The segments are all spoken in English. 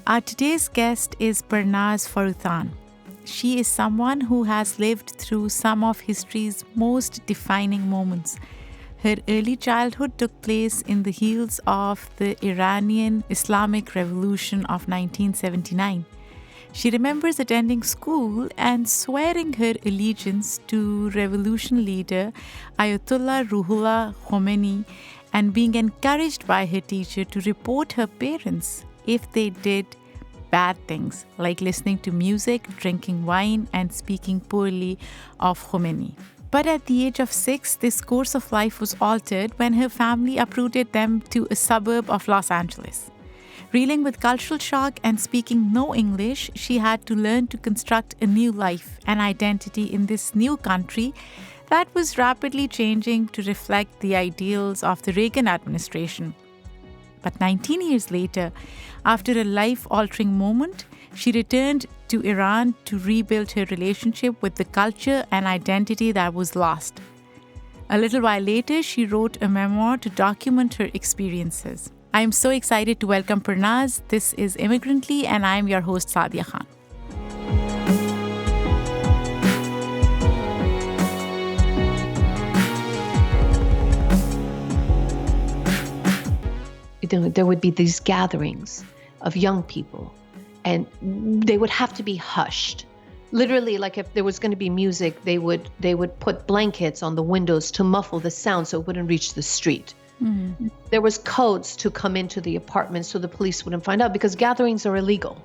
Our today's guest is Parnaz Foroutan. She is someone who has lived through some of history's most defining moments. Her early childhood took place in the heels of the Iranian Islamic Revolution of 1979. She remembers attending school and swearing her allegiance to revolution leader Ayatollah Ruhullah Khomeini and being encouraged by her teacher to report her parents if they did bad things, like listening to music, drinking wine, and speaking poorly of Khomeini. But at the age of 6, this course of life was altered when her family uprooted them to a suburb of Los Angeles. Reeling with cultural shock and speaking no English, she had to learn to construct a new life and identity in this new country that was rapidly changing to reflect the ideals of the Reagan administration. But 19 years later, after a life-altering moment, she returned to Iran to rebuild her relationship with the culture and identity that was lost. A little while later, she wrote a memoir to document her experiences. I am so excited to welcome Parnaz. This is Immigrantly, and I am your host, Sadia Khan. There would be these gatherings of young people, and they would have to be hushed. Literally, like if there was going to be music, they would put blankets on the windows to muffle the sound so it wouldn't reach the street. Mm-hmm. There was codes to come into the apartment so the police wouldn't find out, because gatherings are illegal.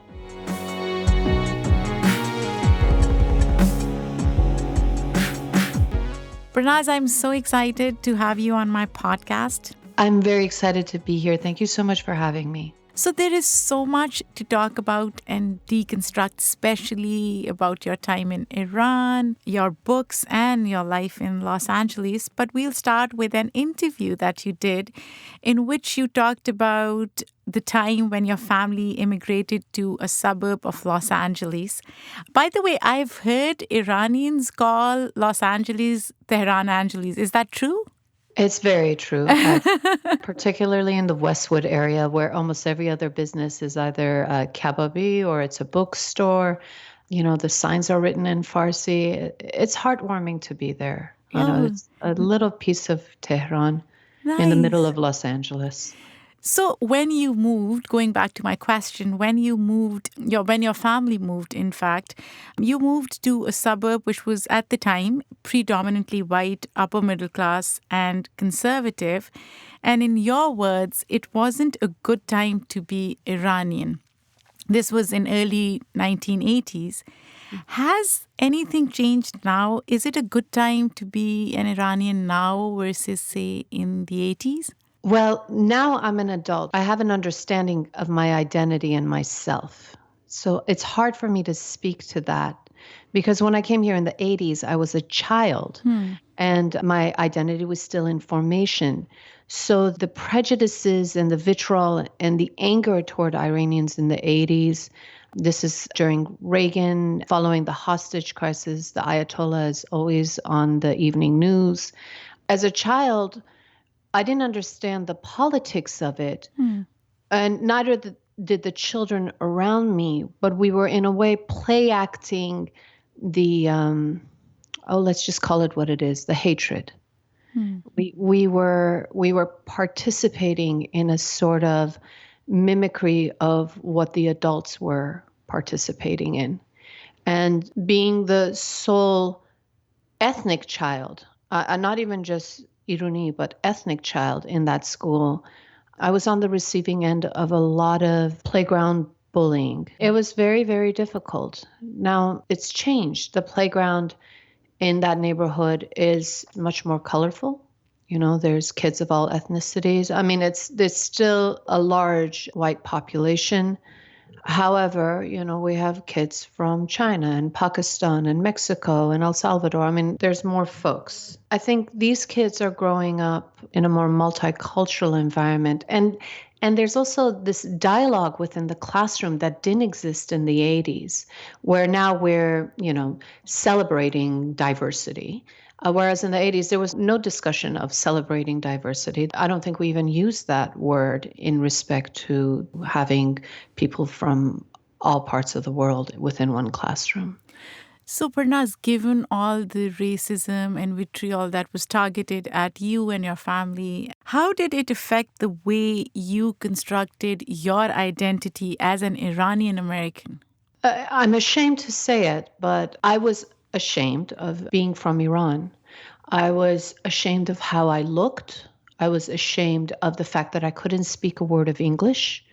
Parnaz, I'm so excited to have you on my podcast. I'm very excited to be here. Thank you so much for having me. So there is so much to talk about and deconstruct, especially about your time in Iran, your books, and your life in Los Angeles. But we'll start with an interview that you did in which you talked about the time when your family immigrated to a suburb of Los Angeles. By the way, I've heard Iranians call Los Angeles Tehran Angeles. Is that true? It's very true, particularly in the Westwood area, where almost every other business is either a kebabi or it's a bookstore. You know, the signs are written in Farsi. It's heartwarming to be there. It's a little piece of Tehran in the middle of Los Angeles. So when you moved, going back to my question, when your family moved, in fact, you moved to a suburb which was at the time predominantly white, upper middle class and conservative. And in your words, it wasn't a good time to be Iranian. This was in early 1980s. Has anything changed now? Is it a good time to be an Iranian now versus, say, in the 80s? Well, now I'm an adult. I have an understanding of my identity and myself. So it's hard for me to speak to that, because when I came here in the 80s, I was a child and my identity was still in formation. So the prejudices and the vitriol and the anger toward Iranians in the 80s, this is during Reagan, following the hostage crisis. The Ayatollah is always on the evening news. As a child, I didn't understand the politics of it, and neither did the children around me, but we were in a way play acting the, let's just call it what it is, the hatred. We were participating in a sort of mimicry of what the adults were participating in. And being the sole ethnic child, not even just Irani, but ethnic child in that school, I was on the receiving end of a lot of playground bullying. It was very, very difficult. Now it's changed. The playground in that neighborhood is much more colorful. There's kids of all ethnicities. I mean, there's still a large white population. However, we have kids from China and Pakistan and Mexico and El Salvador. I mean, there's more folks. I think these kids are growing up in a more multicultural environment. And there's also this dialogue within the classroom that didn't exist in the 80s, where now we're, celebrating diversity. Whereas in the 80s, there was no discussion of celebrating diversity. I don't think we even used that word in respect to having people from all parts of the world within one classroom. So, Parnaz, given all the racism and vitriol that was targeted at you and your family, how did it affect the way you constructed your identity as an Iranian American? I'm ashamed to say it, but I was ashamed of being from Iran. I was ashamed of how I looked. I was ashamed of the fact that I couldn't speak a word of English.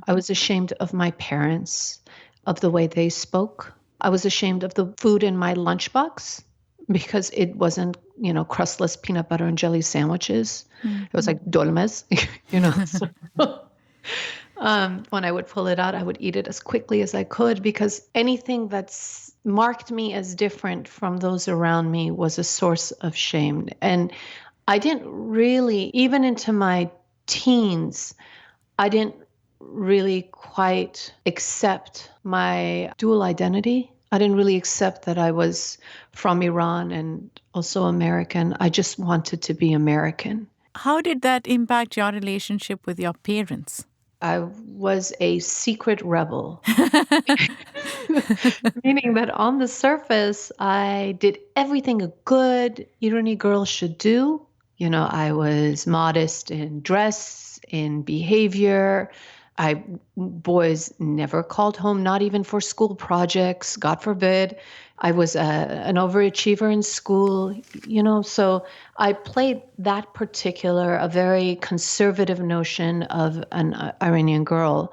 I was ashamed of my parents, of the way they spoke. I was ashamed of the food in my lunchbox because it wasn't, crustless peanut butter and jelly sandwiches. It was like dolmes, So, when I would pull it out, I would eat it as quickly as I could because anything that's marked me as different from those around me was a source of shame. And I didn't really, even into my teens, I didn't really quite accept my dual identity. I didn't really accept that I was from Iran and also American. I just wanted to be American. How did that impact your relationship with your parents? I was a secret rebel, meaning that on the surface, I did everything a good Irani girl should do. I was modest in dress, in behavior. Boys never called home, not even for school projects, God forbid. I was an overachiever in school, so I played that a very conservative notion of an Iranian girl.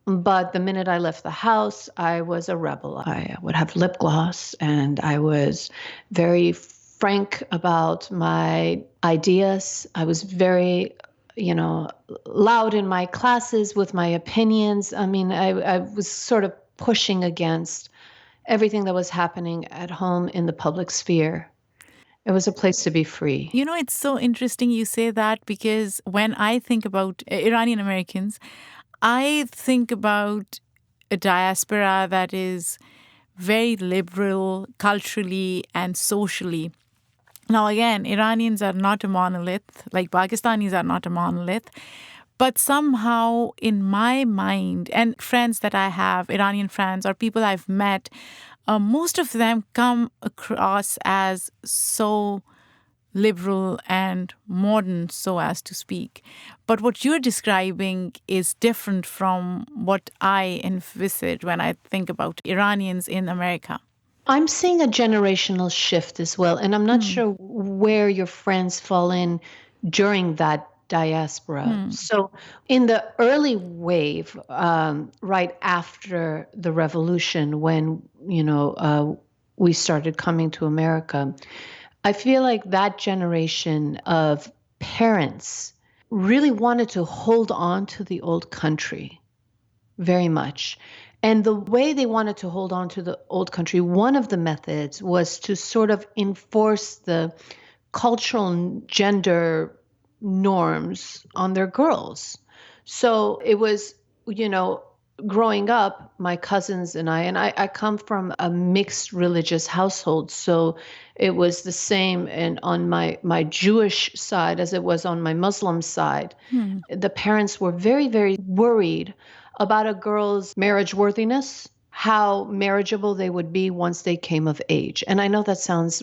But the minute I left the house, I was a rebel. I would have lip gloss and I was very frank about my ideas. I was very loud in my classes with my opinions. I mean, I was sort of pushing against everything that was happening at home in the public sphere. It was a place to be free. It's so interesting you say that because when I think about Iranian Americans, I think about a diaspora that is very liberal culturally and socially. Now, again, Iranians are not a monolith, like Pakistanis are not a monolith. But somehow in my mind, and friends that I have, Iranian friends or people I've met, most of them come across as so liberal and modern, so as to speak. But what you're describing is different from what I envisage when I think about Iranians in America. I'm seeing a generational shift as well. And I'm not sure where your friends fall in during that diaspora. So in the early wave, right after the revolution, when, we started coming to America, I feel like that generation of parents really wanted to hold on to the old country very much. And the way they wanted to hold on to the old country, one of the methods was to sort of enforce the cultural and gender norms on their girls. So it was, growing up, my cousins and I come from a mixed religious household. So it was the same on my Jewish side as it was on my Muslim side. The parents were very, very worried about a girl's marriage worthiness, how marriageable they would be once they came of age. And I know that sounds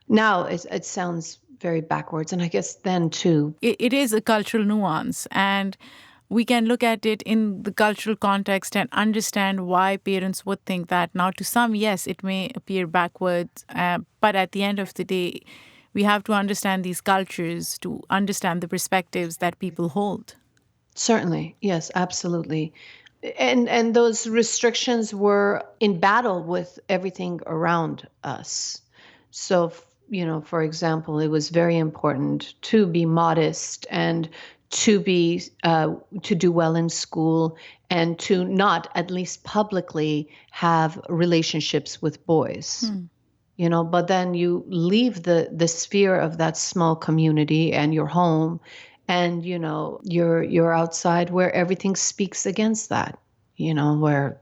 now it sounds very backwards. And I guess then too. It is a cultural nuance, and we can look at it in the cultural context and understand why parents would think that. Now, to some, yes, it may appear backwards, but at the end of the day, we have to understand these cultures to understand the perspectives that people hold. Certainly. Yes, absolutely. And those restrictions were in battle with everything around us. So, for example, it was very important to be modest and to do well in school and to not, at least publicly, have relationships with boys. But then you leave the sphere of that small community and your home, and you're outside where everything speaks against that. where,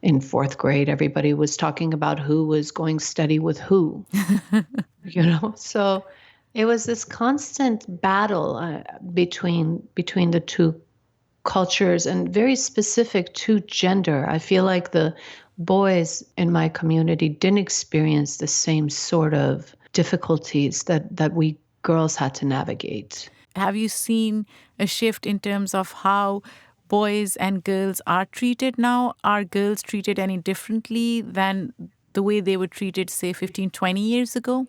in fourth grade, everybody was talking about who was going steady with who, So it was this constant battle between the two cultures and very specific to gender. I feel like the boys in my community didn't experience the same sort of difficulties that we girls had to navigate. Have you seen a shift in terms of how boys and girls are treated now? Are girls treated any differently than the way they were treated, say, 15, 20 years ago?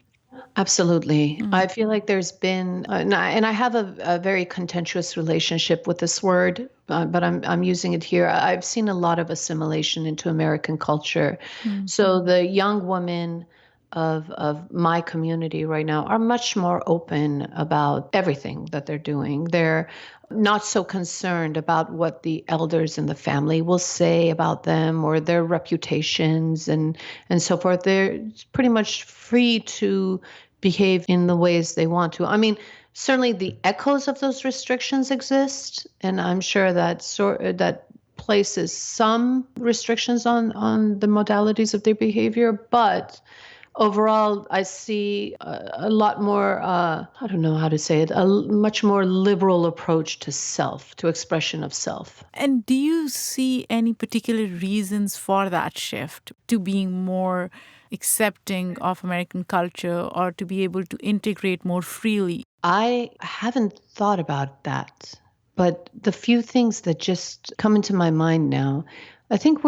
Absolutely. Mm. I feel like there's been, and I have a very contentious relationship with this word, but I'm using it here. I've seen a lot of assimilation into American culture. Mm. So the young women of my community right now are much more open about everything that they're doing. They're not so concerned about what the elders in the family will say about them or their reputations and so forth. They're pretty much free to behave in the ways they want to. I mean, certainly the echoes of those restrictions exist, and I'm sure that places some restrictions on the modalities of their behavior, but overall, I see a lot more, I don't know how to say it, much more liberal approach to self, to expression of self. And do you see any particular reasons for that shift to being more accepting of American culture or to be able to integrate more freely? I haven't thought about that, but the few things that just come into my mind now, I think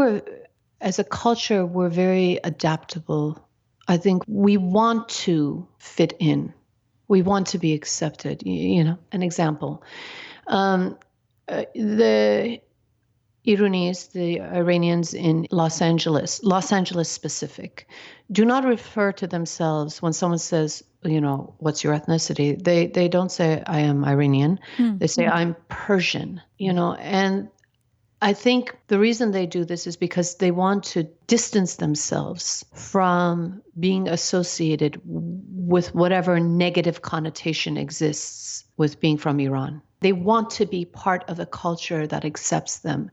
as a culture, we're very adaptable. I think we want to fit in. We want to be accepted. An example. The the Iranians in Los Angeles specific, do not refer to themselves when someone says, what's your ethnicity? They don't say, I am Iranian. They say, I'm Persian, and I think the reason they do this is because they want to distance themselves from being associated with whatever negative connotation exists with being from Iran. They want to be part of a culture that accepts them.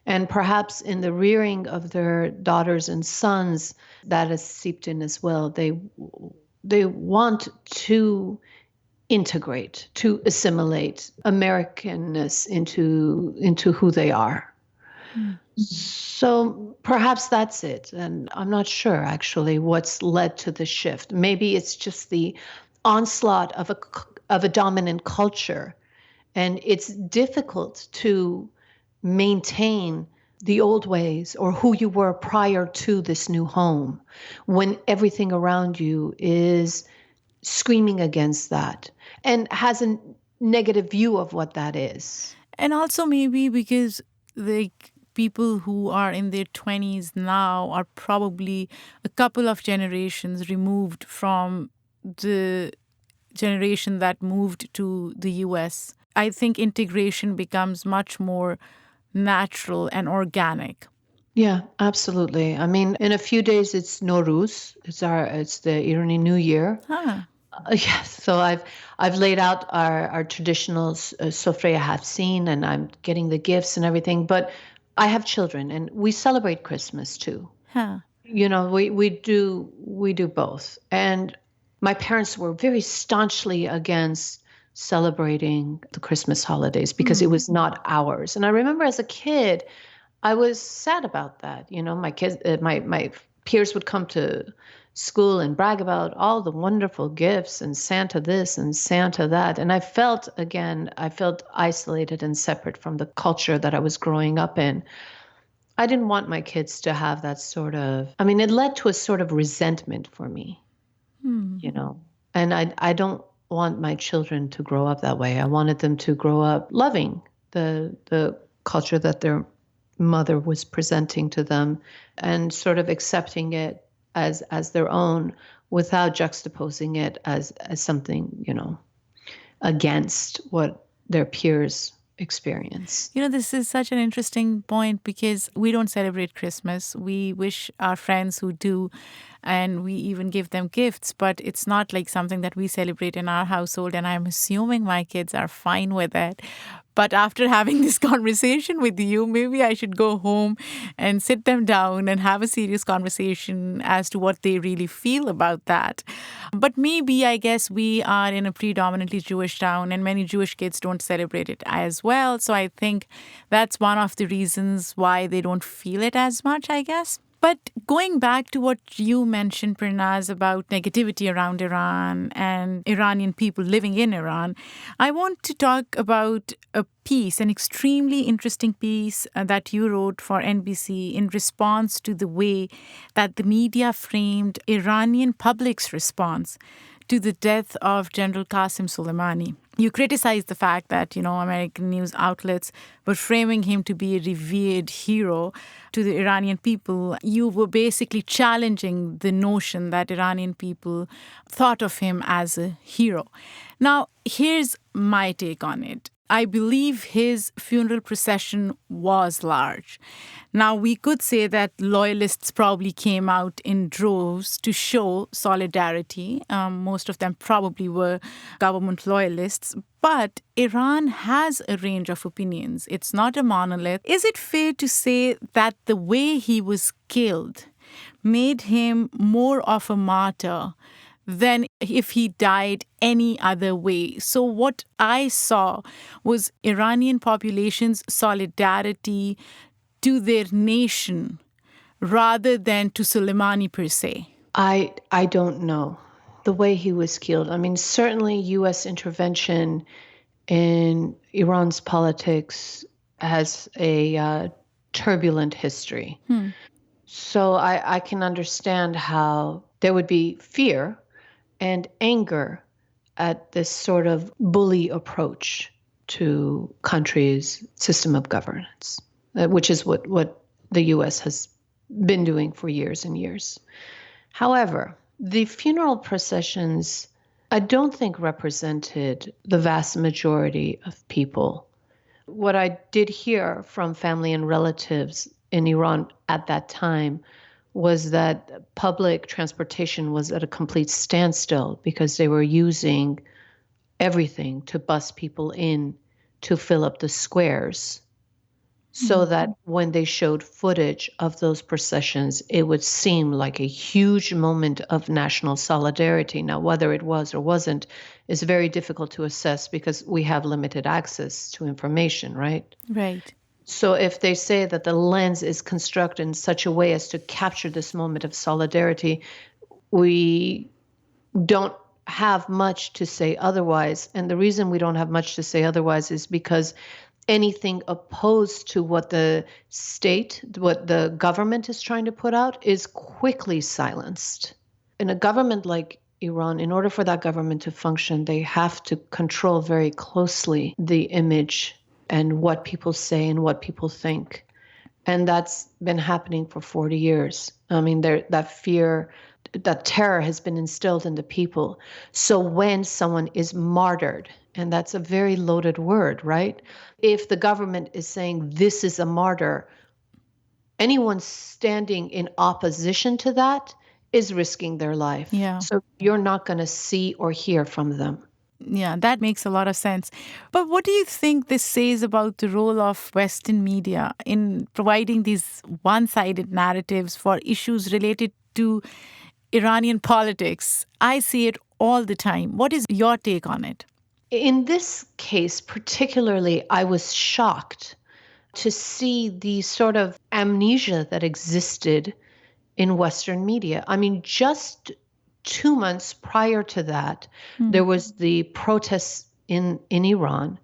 And perhaps in the rearing of their daughters and sons, that has seeped in as well. They want to integrate, to assimilate Americanness into who they are. So perhaps that's it. And I'm not sure actually what's led to the shift. Maybe it's just the onslaught of a dominant culture. And it's difficult to maintain the old ways or who you were prior to this new home when everything around you is screaming against that and has a negative view of what that is. And also maybe because the people who are in their 20s now are probably a couple of generations removed from the generation that moved to the US. I think integration becomes much more natural and organic. Yeah, absolutely. I mean, in a few days it's Nowruz. It's the Iranian New Year. Huh. Yes, so I've laid out our traditional sofraya hafsin, and I'm getting the gifts and everything. But I have children, and we celebrate Christmas too. Huh. We do both. And my parents were very staunchly against celebrating the Christmas holidays because it was not ours. And I remember as a kid, I was sad about that. My kids, my peers would come to school and brag about all the wonderful gifts and Santa this and Santa that. And I felt isolated and separate from the culture that I was growing up in. I didn't want my kids to have that it led to a sort of resentment for me, and I don't want my children to grow up that way. I wanted them to grow up loving the culture that their mother was presenting to them and sort of accepting it as their own without juxtaposing it as something, against what their peers experience. This is such an interesting point because we don't celebrate Christmas. We wish our friends who do. and we even give them gifts, but it's not like something that we celebrate in our household, and I'm assuming my kids are fine with it. But after having this conversation with you, maybe I should go home and sit them down and have a serious conversation as to what they really feel about that. But maybe, I guess, we are in a predominantly Jewish town and many Jewish kids don't celebrate it as well. So I think that's one of the reasons why they don't feel it as much, I guess. But going back to what you mentioned, Parnaz, about negativity around Iran and Iranian people living in Iran, I want to talk about a piece, an extremely interesting piece that you wrote for NBC in response to the way that the media framed Iranian public's response to the death of General Qasem Soleimani. You criticized the fact that, American news outlets were framing him to be a revered hero to the Iranian people. You were basically challenging the notion that Iranian people thought of him as a hero. Now, here's my take on it. I believe his funeral procession was large. Now, we could say that loyalists probably came out in droves to show solidarity. Most of them probably were government loyalists. But Iran has a range of opinions. It's not a monolith. Is it fair to say that the way he was killed made him more of a martyr than if he died any other way? So what I saw was Iranian population's solidarity to their nation rather than to Soleimani per se. I don't know the way he was killed. I mean, certainly U.S. intervention in Iran's politics has a turbulent history. So I can understand how there would be fear and anger at this sort of bully approach to country's system of governance, which is what the U.S. has been doing for years and years. However, the funeral processions, I don't think represented the vast majority of people. What I did hear from family and relatives in Iran at that time was that public transportation was at a complete standstill because they were using everything to bus people in to fill up the squares, so that when they showed footage of those processions, it would seem like a huge moment of national solidarity. Now, whether it was or wasn't is very difficult to assess because we have limited access to information, right? Right. So if they say that the lens is constructed in such a way as to capture this moment of solidarity, we don't have much to say otherwise. And the reason we don't have much to say otherwise is because anything opposed to what the state, what the government is trying to put out is quickly silenced. In a government like Iran, in order for that government to function, they have to control very closely the image and what people say and what people think. And that's been happening for 40 years. I mean, that fear, that terror has been instilled in the people. So when someone is martyred, and that's a very loaded word, right? If the government is saying this is a martyr, anyone standing in opposition to that is risking their life. Yeah. So you're not going to see or hear from them. Yeah, that makes a lot of sense. But what do you think this says about the role of Western media in providing these one-sided narratives for issues related to Iranian politics? I see it all the time. What is your take on it? In this case, particularly, I was shocked to see the sort of amnesia that existed in Western media. I mean, just 2 months prior to that, there was the protests in Iran.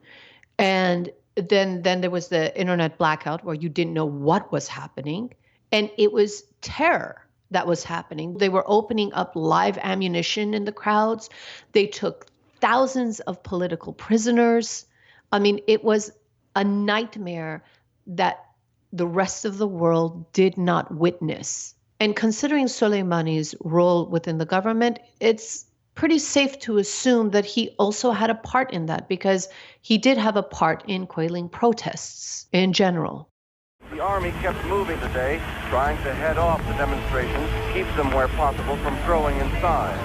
And then there was the internet blackout where you didn't know what was happening. And it was terror that was happening. They were opening up live ammunition in the crowds. They took thousands of political prisoners. I mean, it was a nightmare that the rest of the world did not witness. And considering Soleimani's role within the government, it's pretty safe to assume that he also had a part in that because he did have a part in quelling protests in general. The army kept moving today, trying to head off the demonstrations, keep them where possible from growing in size.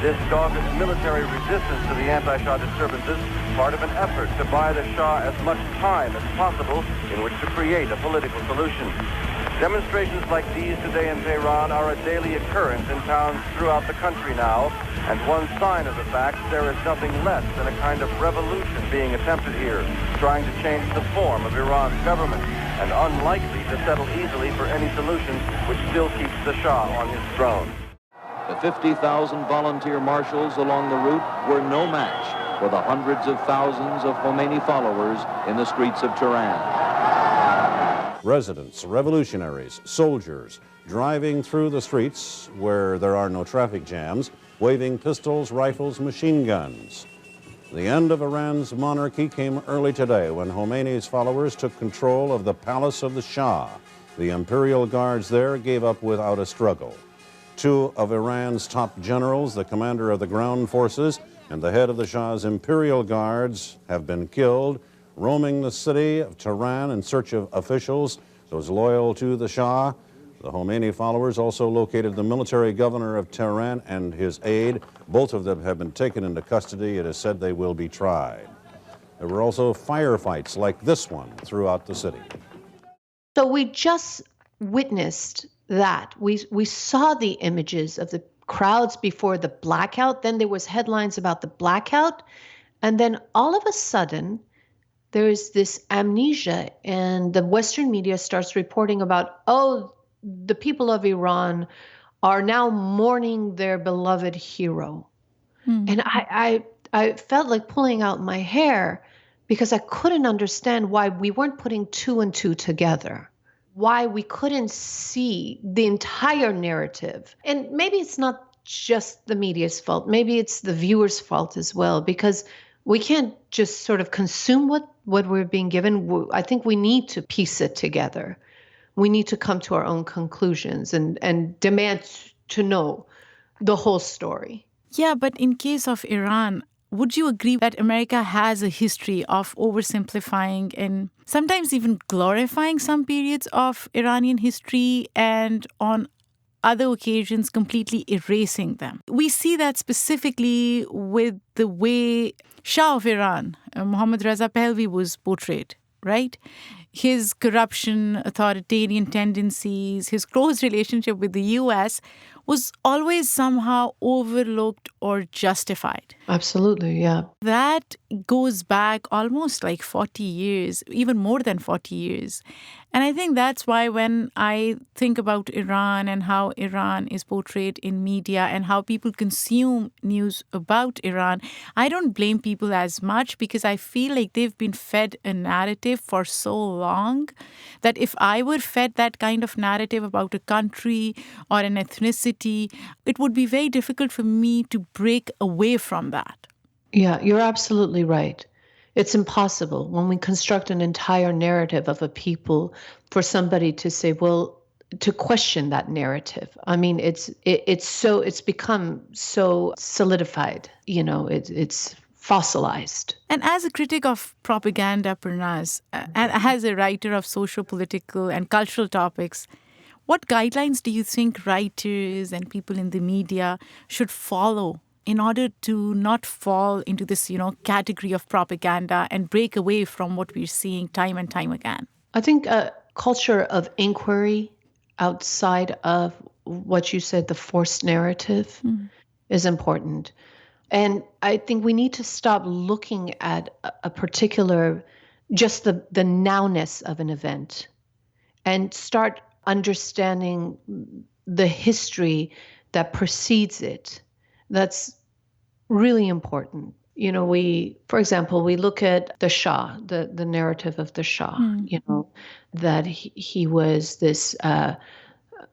This dogged military resistance to the anti-Shah disturbances, part of an effort to buy the Shah as much time as possible in which to create a political solution. Demonstrations like these today in Tehran are a daily occurrence in towns throughout the country now, and one sign of the fact there is nothing less than a kind of revolution being attempted here, trying to change the form of Iran's government, and unlikely to settle easily for any solution which still keeps the Shah on his throne. The 50,000 volunteer marshals along the route were no match for the hundreds of thousands of Khomeini followers in the streets of Tehran. Residents, revolutionaries, soldiers driving through the streets where there are no traffic jams, waving pistols, rifles, machine guns. The end of Iran's monarchy came early today when Khomeini's followers took control of the palace of the Shah. The imperial guards there gave up without a struggle. Two of Iran's top generals, the commander of the ground forces and the head of the Shah's imperial guards, have been killed, roaming the city of Tehran in search of officials, those loyal to the Shah. The Khomeini followers also located the military governor of Tehran and his aide. Both of them have been taken into custody. It is said they will be tried. There were also firefights like this one throughout the city. So we just witnessed that. We saw the images of the crowds before the blackout. Then there was headlines about the blackout. And then all of a sudden, there is this amnesia, and the Western media starts reporting about, oh, the people of Iran are now mourning their beloved hero. And I felt like pulling out my hair because I couldn't understand why we weren't putting two and two together, why we couldn't see the entire narrative. And maybe it's not just the media's fault. Maybe it's the viewer's fault as well, because we can't just sort of consume what we're being given. I think we need to piece it together. We need to come to our own conclusions and demand to know the whole story. Yeah, but in case of Iran, would you agree that America has a history of oversimplifying and sometimes even glorifying some periods of Iranian history and on other occasions completely erasing them? We see that specifically with the way Shah of Iran, Mohammad Reza Pahlavi, was portrayed, right? His corruption, authoritarian tendencies, his close relationship with the U.S. was always somehow overlooked or justified. Absolutely, yeah. That goes back almost like 40 years, even more than 40 years. And I think that's why when I think about Iran and how Iran is portrayed in media and how people consume news about Iran, I don't blame people as much because I feel like they've been fed a narrative for so long that if I were fed that kind of narrative about a country or an ethnicity, it would be very difficult for me to break away from that. Yeah, you're absolutely right. It's impossible when we construct an entire narrative of a people for somebody to say, well, to question that narrative. I mean, it's become so solidified, it's fossilized. And as a critic of propaganda, Parnaz, and as a writer of social, political, and cultural topics, what guidelines do you think writers and people in the media should follow in order to not fall into this, category of propaganda and break away from what we're seeing time and time again? I think a culture of inquiry outside of what you said, the forced narrative, is important. And I think we need to stop looking at a particular, just the nowness of an event and start understanding the history that precedes it. That's really important. For example, we look at the Shah, the narrative of the Shah, that he was this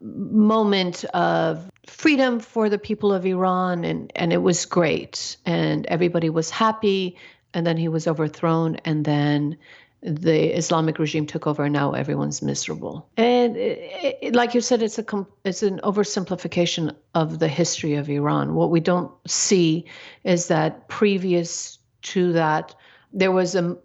moment of freedom for the people of Iran, and it was great, and everybody was happy, and then he was overthrown, and then the Islamic regime took over, and now everyone's miserable. And like you said, it's an oversimplification of the history of Iran. What we don't see is that previous to that, There was a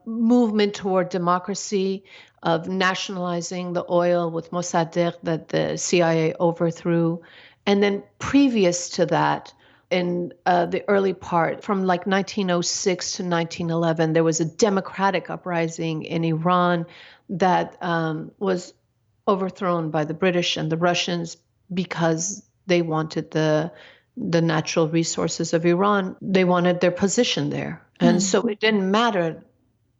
movement toward democracy, of nationalizing the oil with Mossadegh that the CIA overthrew. And then previous to that, in the early part, from like 1906 to 1911, there was a democratic uprising in Iran that was overthrown by the British and the Russians because they wanted the natural resources of Iran. They wanted their position there. And so it didn't matter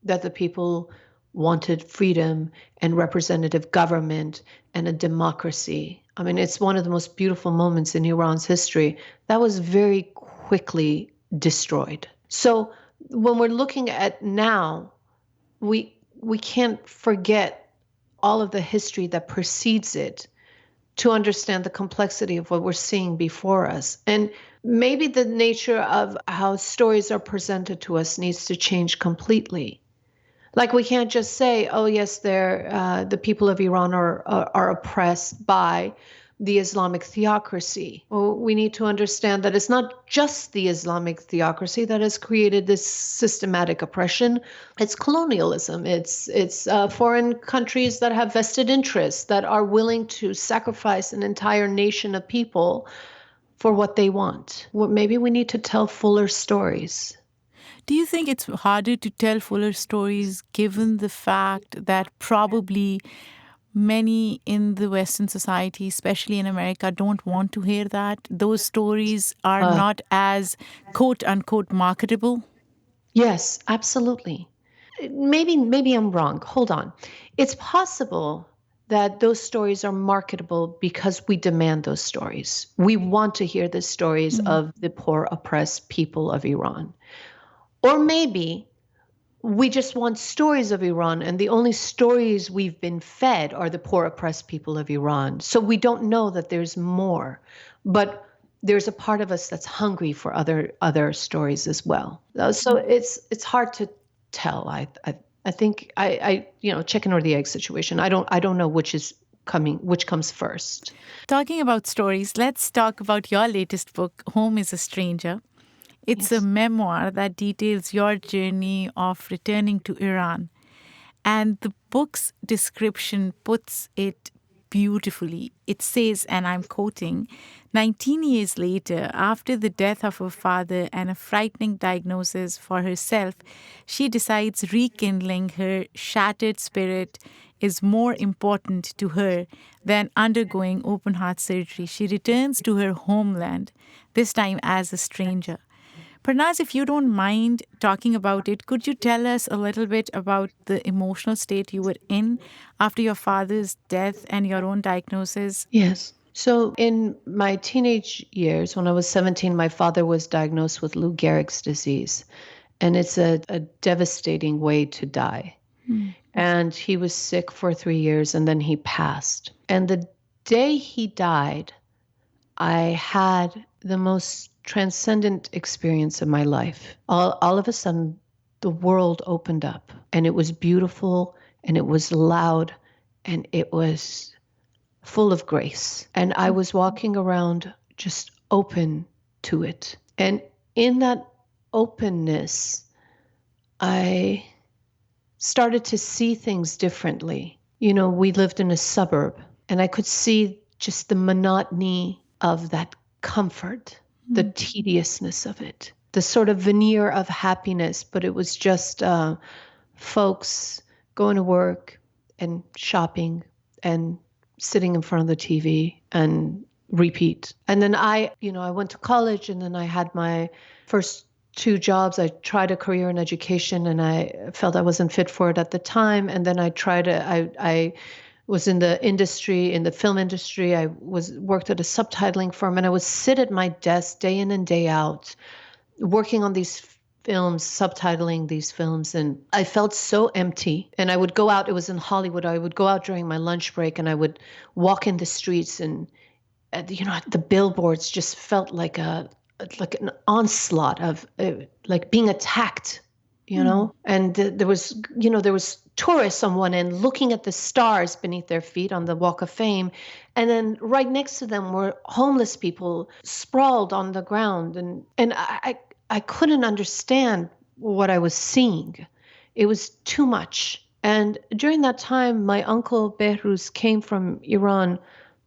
that the people wanted freedom and representative government and a democracy. I mean, it's one of the most beautiful moments in Iran's history that was very quickly destroyed. So when we're looking at now, we can't forget all of the history that precedes it to understand the complexity of what we're seeing before us. And maybe the nature of how stories are presented to us needs to change completely. Like, we can't just say, oh, yes, the people of Iran are oppressed by the Islamic theocracy. Well, we need to understand that it's not just the Islamic theocracy that has created this systematic oppression. It's colonialism. It's foreign countries that have vested interests that are willing to sacrifice an entire nation of people for what they want. Well, maybe we need to tell fuller stories. Do you think it's harder to tell fuller stories given the fact that probably many in the Western society, especially in America, don't want to hear that? Those stories are not as quote unquote marketable? Yes, absolutely. Maybe I'm wrong. Hold on. It's possible that those stories are marketable because we demand those stories. We want to hear the stories of the poor, oppressed people of Iran. Or maybe we just want stories of Iran, and the only stories we've been fed are the poor, oppressed people of Iran. So we don't know that there's more, but there's a part of us that's hungry for other stories as well. So it's hard to tell. I think chicken or the egg situation. I don't know which comes first. Talking about stories, let's talk about your latest book, Home is a Stranger. It's a memoir that details your journey of returning to Iran. And the book's description puts it beautifully. It says, and I'm quoting, 19 years later, after the death of her father and a frightening diagnosis for herself, she decides rekindling her shattered spirit is more important to her than undergoing open-heart surgery. She returns to her homeland, this time as a stranger. Parnaz, if you don't mind talking about it, could you tell us a little bit about the emotional state you were in after your father's death and your own diagnosis? Yes. So in my teenage years, when I was 17, my father was diagnosed with Lou Gehrig's disease. And it's a devastating way to die. And he was sick for 3 years, and then he passed. And the day he died, I had the most transcendent experience of my life. All of a sudden, the world opened up, and it was beautiful, and it was loud, and it was full of grace. And I was walking around just open to it. And in that openness, I started to see things differently. You know, we lived in a suburb, and I could see just the monotony of that comfort, the tediousness of it, the sort of veneer of happiness, but it was just folks going to work and shopping and sitting in front of the TV and repeat. And then I went to college, and then I had my first 2 jobs. I tried a career in education, and I felt I wasn't fit for it at the time. And then I was in the industry, in the film industry. I worked at a subtitling firm, and I would sit at my desk day in and day out, working on these films, subtitling these films. And I felt so empty. And I would go out, it was in Hollywood, I would go out during my lunch break, and I would walk in the streets, and the billboards just felt like an onslaught of like being attacked, and there was tourists on one end looking at the stars beneath their feet on the Walk of Fame, and then right next to them were homeless people sprawled on the ground, and I couldn't understand what I was seeing. It was too much. And during that time, my uncle Behruz came from Iran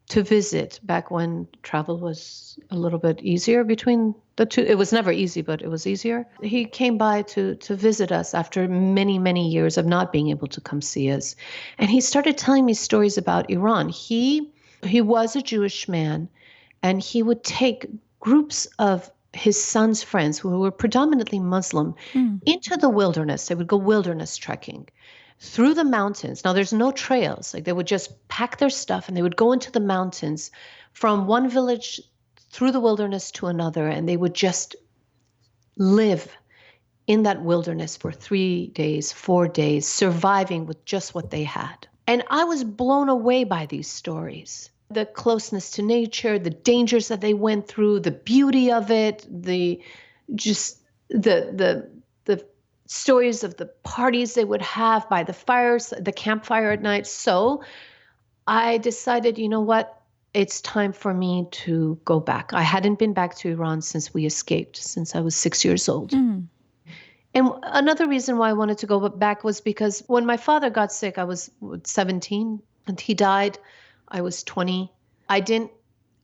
to visit back when travel was a little bit easier between the two. It was never easy, but it was easier. He came by to visit us after many, many years of not being able to come see us. And he started telling me stories about Iran. He was a Jewish man, and he would take groups of his son's friends who were predominantly Muslim into the wilderness. They would go wilderness trekking through the mountains. Now, there's no trails. Like, they would just pack their stuff and they would go into the mountains from one village through the wilderness to another, and they would just live in that wilderness for 3 days, 4 days, surviving with just what they had. And I was blown away by these stories. The closeness to nature, the dangers that they went through, the beauty of it, the stories of the parties they would have by the fires, the campfire at night. So I decided, you know what? It's time for me to go back. I hadn't been back to Iran since we escaped, since I was 6 years old. And another reason why I wanted to go back was because when my father got sick, I was 17 and he died. I was 20. I didn't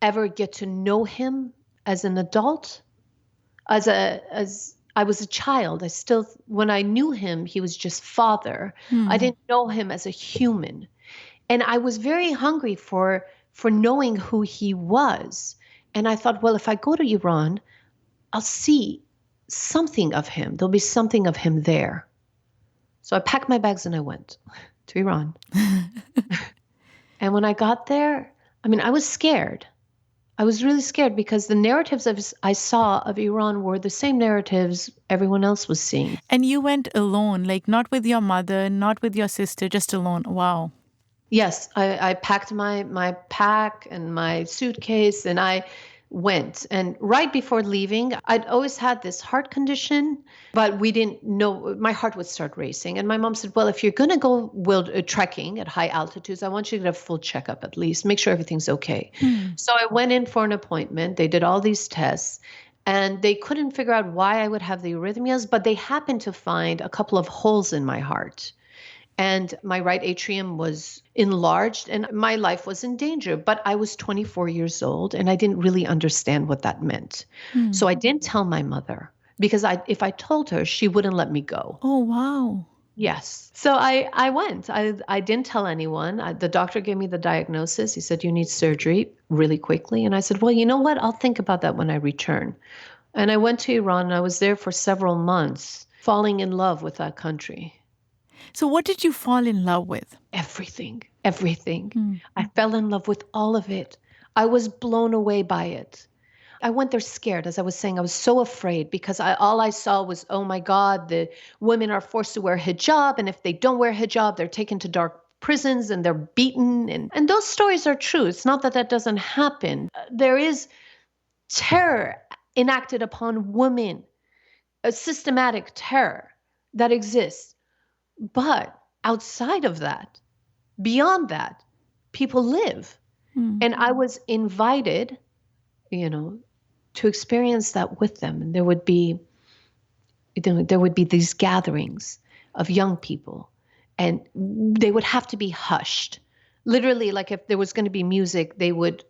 ever get to know him as an adult, as I was a child. When I knew him, he was just father. I didn't know him as a human. And I was very hungry for knowing who he was. And I thought, well, if I go to Iran, I'll see something of him. There'll be something of him there. So I packed my bags and I went to Iran. And when I got there, I was scared. I was really scared because the narratives I saw of Iran were the same narratives everyone else was seeing. And you went alone, like not with your mother, not with your sister, just alone. Wow. Yes, I packed my pack and my suitcase and I went. And right before leaving, I'd always had this heart condition, but we didn't know, my heart would start racing. And my mom said, well, if you're going to go trekking at high altitudes, I want you to get a full checkup at least, make sure everything's okay. So I went in for an appointment. They did all these tests and they couldn't figure out why I would have the arrhythmias, but they happened to find a couple of holes in my heart. And my right atrium was enlarged and my life was in danger. But I was 24 years old and I didn't really understand what that meant. So I didn't tell my mother because if I told her, she wouldn't let me go. Oh, wow. Yes. So I went. I didn't tell anyone. The doctor gave me the diagnosis. He said, you need surgery really quickly. And I said, well, you know what? I'll think about that when I return. And I went to Iran and I was there for several months, falling in love with that country. So what did you fall in love with? Everything. I fell in love with all of it. I was blown away by it. I went there scared. As I was saying, I was so afraid because all I saw was, oh my God, the women are forced to wear hijab. And if they don't wear hijab, they're taken to dark prisons and they're beaten. And those stories are true. It's not that doesn't happen. There is terror enacted upon women, a systematic terror that exists. But outside of that, beyond that, people live. And I was invited, to experience that with them. And there would be these gatherings of young people and they would have to be hushed. Literally, like if there was going to be music, they would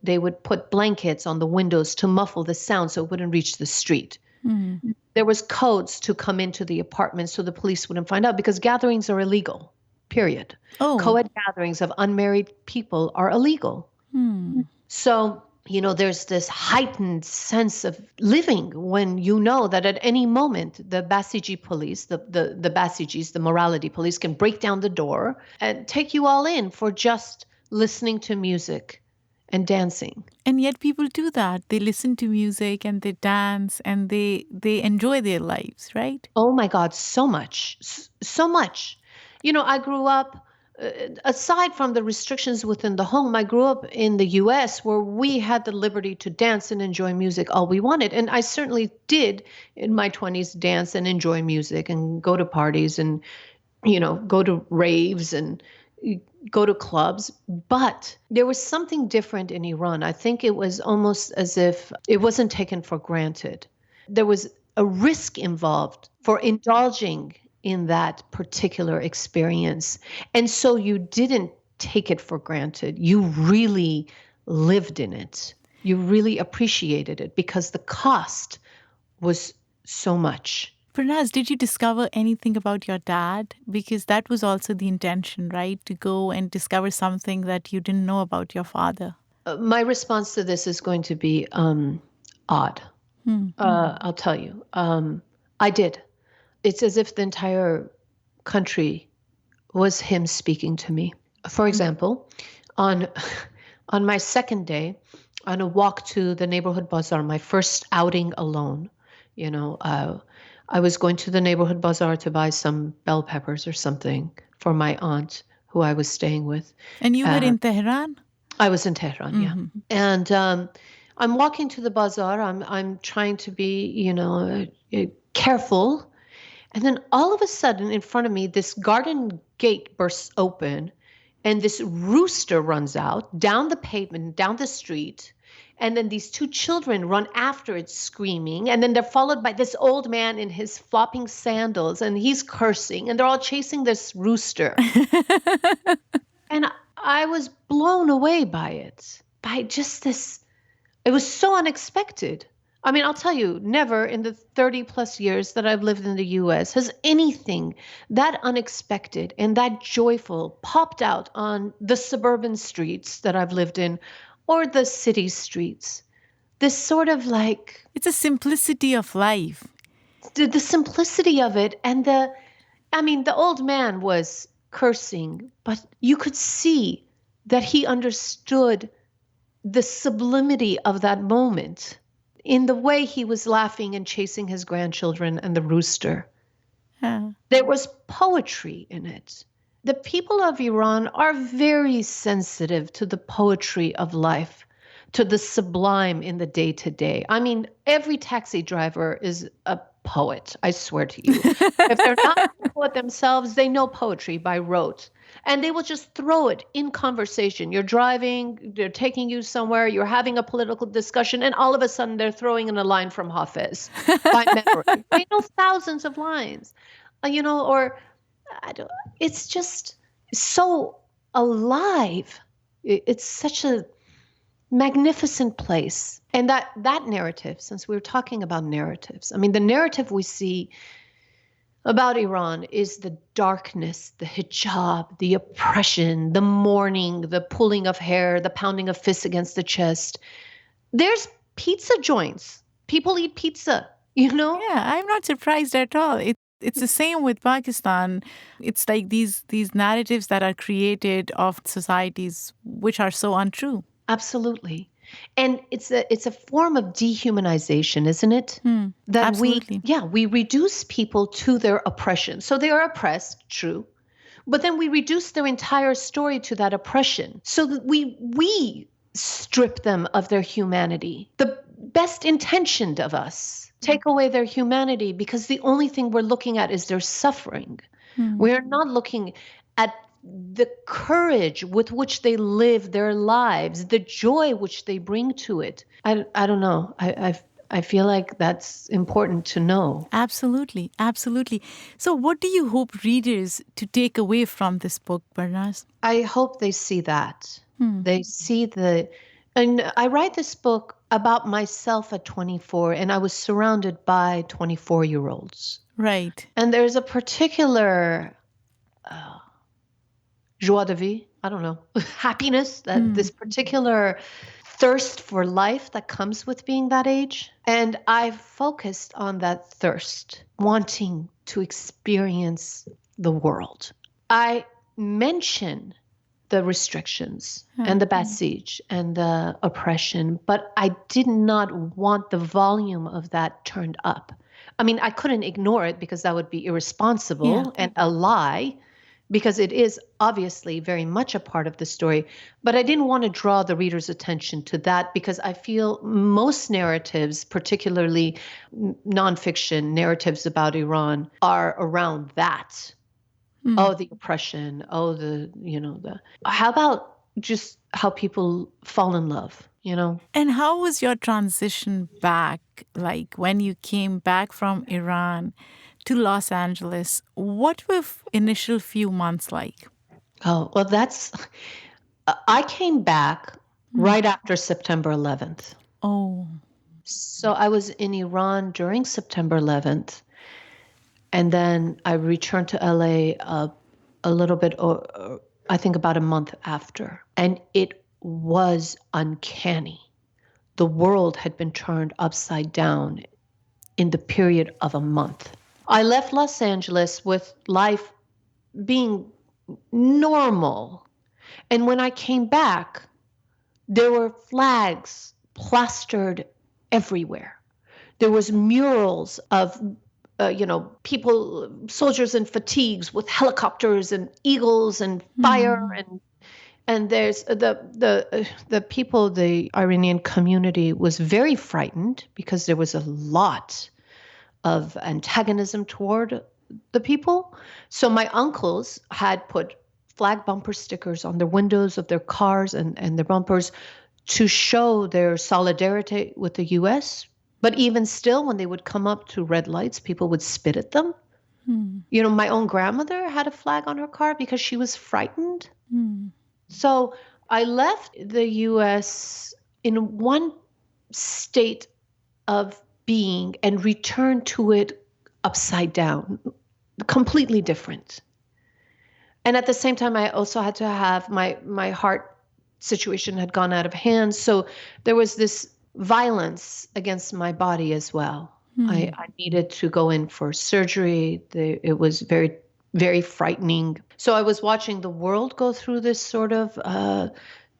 put blankets on the windows to muffle the sound so it wouldn't reach the street. There was codes to come into the apartment so the police wouldn't find out because gatherings are illegal, period. Co-ed gatherings of unmarried people are illegal. So, there's this heightened sense of living when you know that at any moment the Basiji police, the Basijis, the morality police can break down the door and take you all in for just listening to music and dancing. And yet people do that. They listen to music and they dance and they enjoy their lives, right? Oh my God, so much, so much. I grew up, aside from the restrictions within the home, I grew up in the U.S. where we had the liberty to dance and enjoy music all we wanted. And I certainly did in my 20s dance and enjoy music and go to parties and, go to raves and go to clubs. But there was something different in Iran. I think it was almost as if it wasn't taken for granted. There was a risk involved for indulging in that particular experience. And so you didn't take it for granted. You really lived in it. You really appreciated it because the cost was so much. Parnaz, did you discover anything about your dad? Because that was also the intention, right? To go and discover something that you didn't know about your father. My response to this is going to be odd. I'll tell you. I did. It's as if the entire country was him speaking to me. For example, on my second day, on a walk to the neighborhood bazaar, my first outing alone, I was going to the neighborhood bazaar to buy some bell peppers or something for my aunt who I was staying with. And you were in Tehran? I was in Tehran, yeah. And I'm walking to the bazaar. I'm trying to be, careful. And then all of a sudden in front of me, this garden gate bursts open and this rooster runs out down the pavement, down the street. And then these two children run after it screaming. And then they're followed by this old man in his flopping sandals and he's cursing and they're all chasing this rooster. And I was blown away by it, by just this. It was so unexpected. I mean, I'll tell you, never in the 30 plus years that I've lived in the US has anything that unexpected and that joyful popped out on the suburban streets that I've lived in or the city streets. This sort of like... It's a simplicity of life. The simplicity of it. And the old man was cursing, but you could see that he understood the sublimity of that moment in the way he was laughing and chasing his grandchildren and the rooster. Yeah. There was poetry in it. The people of Iran are very sensitive to the poetry of life, to the sublime in the day-to-day. I mean, every taxi driver is a poet, I swear to you. If they're not a poet themselves, they know poetry by rote. And they will just throw it in conversation. You're driving, they're taking you somewhere, you're having a political discussion, and all of a sudden they're throwing in a line from Hafez by memory. They know thousands of lines, it's just so alive. It's such a magnificent place. And that narrative, since we were talking about narratives, I mean, the narrative we see about Iran is the darkness, the hijab, the oppression, the mourning, the pulling of hair, the pounding of fists against the chest. There's pizza joints. People eat pizza, Yeah, I'm not surprised at all. It's the same with Pakistan. It's like these narratives that are created of societies which are so untrue. Absolutely. And it's a form of dehumanization, isn't it? That absolutely. we reduce people to their oppression. So they are oppressed, true. But then we reduce their entire story to that oppression. So that we strip them of their humanity. The best intentioned of us take away their humanity because the only thing we're looking at is their suffering. We're not looking at the courage with which they live their lives, the joy which they bring to it. I don't know. I feel like that's important to know. Absolutely. Absolutely. So what do you hope readers to take away from this book, Parnaz? I hope they see that. They see and I write this book about myself at 24, and I was surrounded by 24-year-olds. Right. And there's a particular joie de vivre, I don't know, happiness, this particular thirst for life that comes with being that age. And I focused on that thirst, wanting to experience the world. I mention the restrictions and the besiege and the oppression, but I did not want the volume of that turned up. I mean, I couldn't ignore it because that would be irresponsible and a lie, because it is obviously very much a part of the story. But I didn't want to draw the reader's attention to that because I feel most narratives, particularly nonfiction narratives about Iran, are around that. Oh, the oppression. Oh, how about just how people fall in love, you know? And how was your transition back? Like when you came back from Iran to Los Angeles, what were initial few months like? Oh, well, I came back right after September 11th. Oh, So I was in Iran during September 11th. And then I returned to LA a little bit, I think about a month after. And it was uncanny. The world had been turned upside down in the period of a month. I left Los Angeles with life being normal. And when I came back, there were flags plastered everywhere. There was murals of people, soldiers in fatigues with helicopters and eagles and fire, and there's the people, the Iranian community was very frightened because there was a lot of antagonism toward the people. So my uncles had put flag bumper stickers on the windows of their cars and their bumpers to show their solidarity with the U.S. But even still, when they would come up to red lights, people would spit at them. You know, my own grandmother had a flag on her car because she was frightened. So I left the U.S. in one state of being and returned to it upside down, completely different. And at the same time, I also had to have my heart situation had gone out of hand. So there was this violence against my body as well. I needed to go in for surgery. It was very, very frightening. So I was watching the world go through this sort of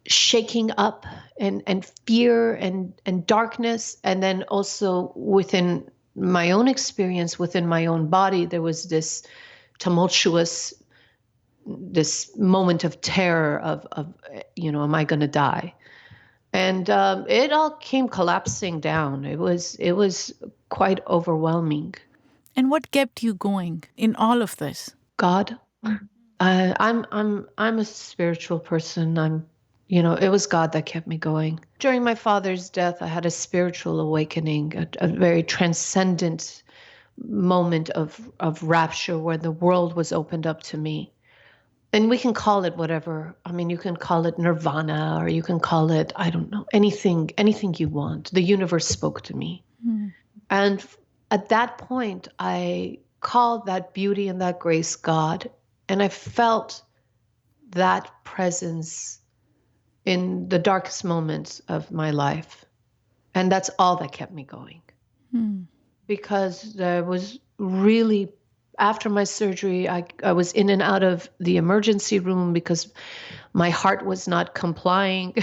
shaking up and fear and darkness. And then also within my own experience, within my own body, there was this tumultuous, this moment of terror of am I going to die? And it all came collapsing down. It was quite overwhelming. and what kept you going in all of this? God, I'm a spiritual person. It was God that kept me going. During my father's death, I had a spiritual awakening, a very transcendent moment of rapture where the world was opened up to me. And we can call it whatever. I mean, you can call it nirvana, or you can call it, I don't know, anything you want. The universe spoke to me. And at that point, I called that beauty and that grace God. And I felt that presence in the darkest moments of my life. And that's all that kept me going. Because there was really, after my surgery, I was in and out of the emergency room because my heart was not complying.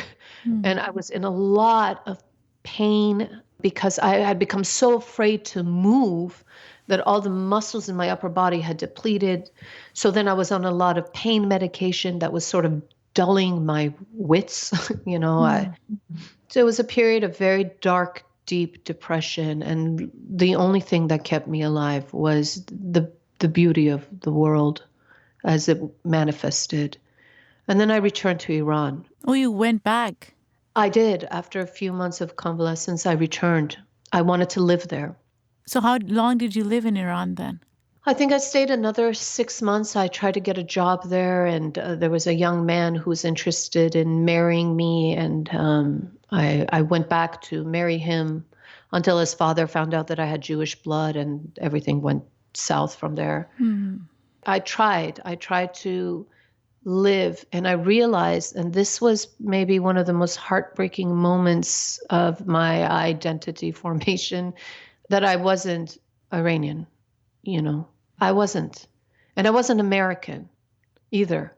And I was in a lot of pain because I had become so afraid to move that all the muscles in my upper body had depleted. So then I was on a lot of pain medication that was sort of dulling my wits, So it was a period of very dark, deep depression. And the only thing that kept me alive was the beauty of the world as it manifested. And then I returned to Iran. Oh, you went back? I did. After a few months of convalescence, I returned. I wanted to live there. So how long did you live in Iran then? I think I stayed another 6 months. I tried to get a job there, and there was a young man who was interested in marrying me, and I went back to marry him until his father found out that I had Jewish blood, and everything went south from there. I tried to live, and I realized, and this was maybe one of the most heartbreaking moments of my identity formation, that I wasn't Iranian. I wasn't. And I wasn't American either.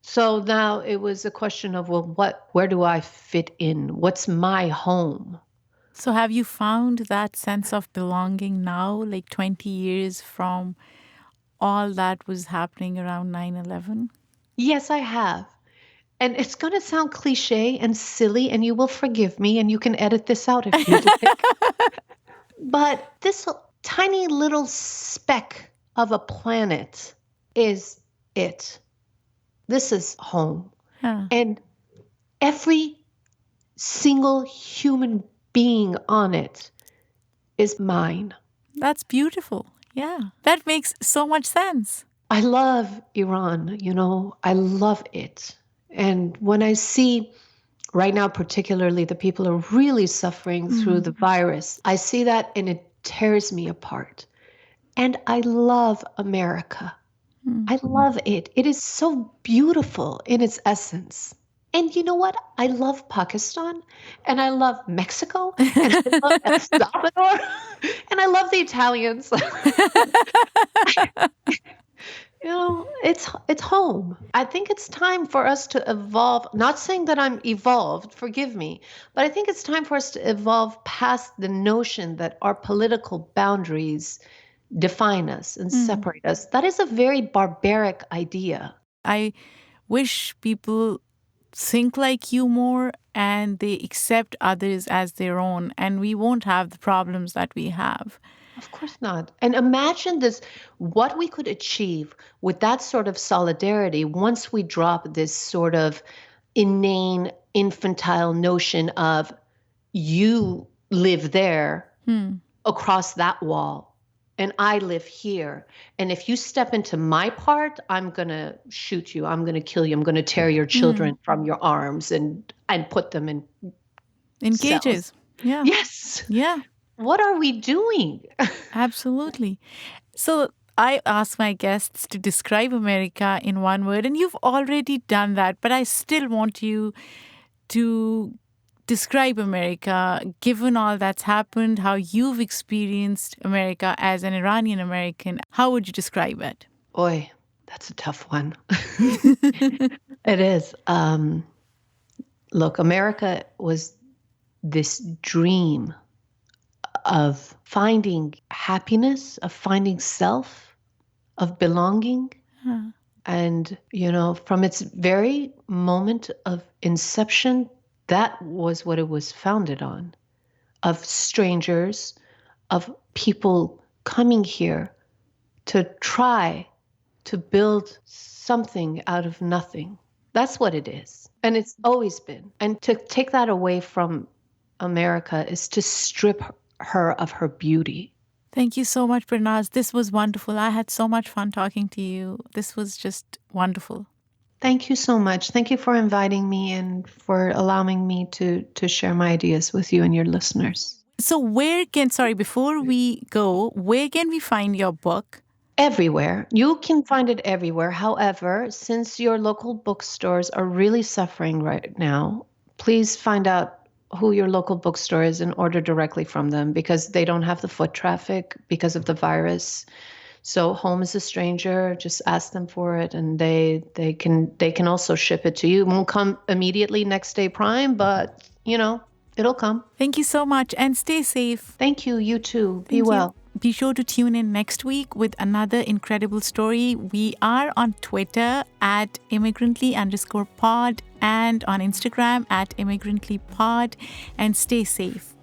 So now it was a question of, where do I fit in? What's my home? So have you found that sense of belonging now, like 20 years from all that was happening around 9/11? Yes, I have. And it's going to sound cliche and silly, and you will forgive me, and you can edit this out if you like. But this tiny little speck of a planet is it. This is home. Yeah. And every single human being on it is mine. That's beautiful. Yeah, that makes so much sense. I love Iran, I love it. And when I see right now, particularly, the people are really suffering through the virus, I see that and it tears me apart. And I love America. I love it. It is so beautiful in its essence. And you know what? I love Pakistan, and I love Mexico, and I love El Salvador, and I love the Italians. It's home. I think it's time for us to evolve. Not saying that I'm evolved, forgive me, but I think it's time for us to evolve past the notion that our political boundaries define us and separate us. That is a very barbaric idea. I wish people think like you more and they accept others as their own, and we won't have the problems that we have. Of course not. And imagine this, what we could achieve with that sort of solidarity once we drop this sort of inane, infantile notion of you live there across that wall and I live here. And if you step into my part, I'm going to shoot you. I'm going to kill you. I'm going to tear your children from your arms and put them in cages. Yeah. Yes. Yeah. What are we doing? Absolutely. So I ask my guests to describe America in one word, and you've already done that, but I still want you to describe America, given all that's happened, how you've experienced America as an Iranian American. How would you describe it? Boy, that's a tough one. It is. Look, America was this dream of finding happiness, of finding self, of belonging. And, from its very moment of inception, that was what it was founded on, of strangers, of people coming here to try to build something out of nothing. That's what it is. And it's always been. And to take that away from America is to strip her of her beauty. Thank you so much, Parnaz. This was wonderful. I had so much fun talking to you. This was just wonderful. Thank you so much. Thank you for inviting me and for allowing me to share my ideas with you and your listeners. So before we go, where can we find your book? Everywhere. You can find it everywhere. However, since your local bookstores are really suffering right now, please find out who your local bookstore is and order directly from them, because they don't have the foot traffic because of the virus. So home is a stranger, just ask them for it, and they can also ship it to you. It won't come immediately next day prime, but it'll come. Thank you so much, and stay safe. Thank you. You too. Be well. Be sure to tune in next week with another incredible story. We are on Twitter at immigrantly_pod and on Instagram at immigrantlypod, and stay safe.